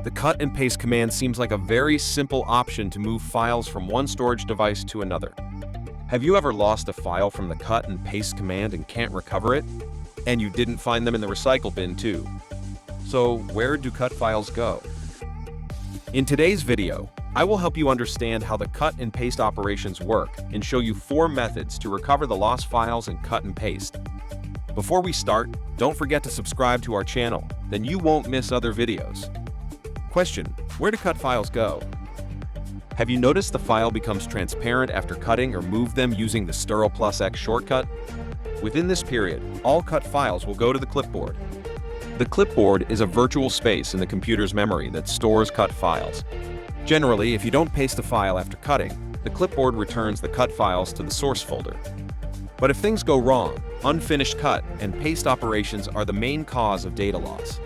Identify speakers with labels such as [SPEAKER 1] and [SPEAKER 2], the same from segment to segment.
[SPEAKER 1] The cut and paste command seems like a very simple option to move files from one storage device to another. Have you ever lost a file from the cut and paste command and can't recover it? And you didn't find them in the recycle bin too. So where do cut files go? In today's video, I will help you understand how the cut and paste operations work and show you 4 methods to recover the lost files and cut and paste. Before we start, don't forget to subscribe to our channel, then you won't miss other videos. Question: where do cut files go? Have you noticed the file becomes transparent after cutting or move them using the Ctrl+X shortcut? Within this period, all cut files will go to the clipboard. The clipboard is a virtual space in the computer's memory that stores cut files. Generally, if you don't paste a file after cutting, the clipboard returns the cut files to the source folder. But if things go wrong, unfinished cut and paste operations are the main cause of data loss.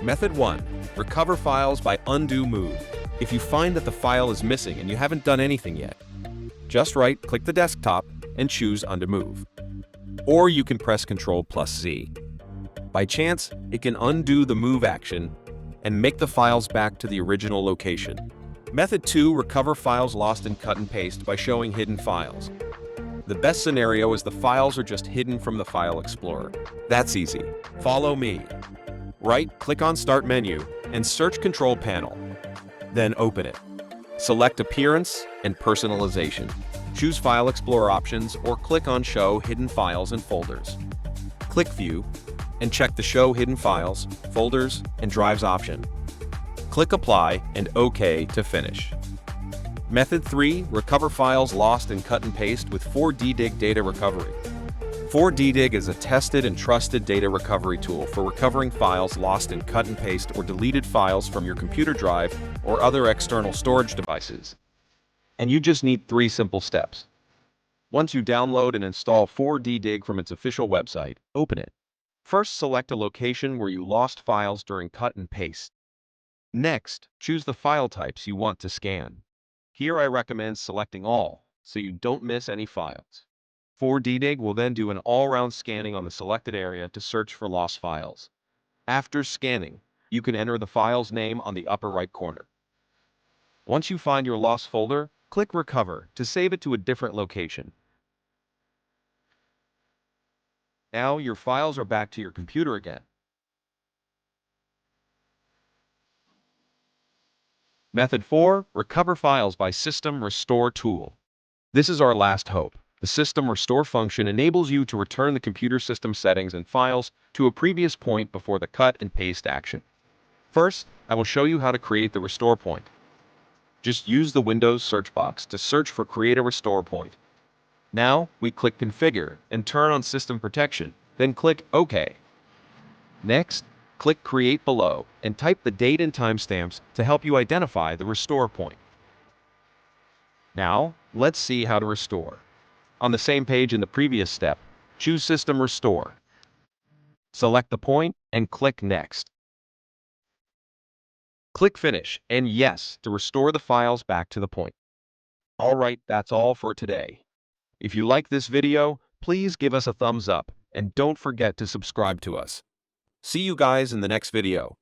[SPEAKER 1] Method 1. Recover files by undo move. If you find that the file is missing and you haven't done anything yet, just right-click the desktop and choose Undo Move. Or you can press Ctrl+Z. By chance, it can undo the move action and make the files back to the original location. Method 2. Recover files lost in cut and paste by showing hidden files. The best scenario is the files are just hidden from the File Explorer. That's easy. Follow me. Right-click on Start menu and search Control Panel. Then open it. Select Appearance and Personalization. Choose File Explorer options or click on Show Hidden Files and Folders. Click View and check the Show Hidden Files, Folders, and Drives option. Click Apply and OK to finish. Method 3. Recover files lost in cut and paste with 4DDiG Data Recovery. 4DDiG is a tested and trusted data recovery tool for recovering files lost in cut and paste or deleted files from your computer drive or other external storage devices. And you just need 3 simple steps. Once you download and install 4DDiG from its official website, open it. First, select a location where you lost files during cut and paste. Next, choose the file types you want to scan. Here I recommend selecting all, so you don't miss any files. 4DDiG will then do an all-round scanning on the selected area to search for lost files. After scanning, you can enter the file's name on the upper right corner. Once you find your lost folder, click Recover to save it to a different location. Now your files are back to your computer again. Method 4. Recover files by System Restore tool. This is our last hope. The System Restore function enables you to return the computer system settings and files to a previous point before the cut and paste action. First, I will show you how to create the restore point. Just use the Windows search box to search for Create a Restore Point. Now, we click Configure and turn on System Protection, then click OK. Next, click Create below and type the date and timestamps to help you identify the restore point. Now, let's see how to restore. On the same page in the previous step, choose System Restore. Select the point and click Next. Click Finish and Yes to restore the files back to the point. Alright, that's all for today. If you like this video, please give us a thumbs up and don't forget to subscribe to us. See you guys in the next video.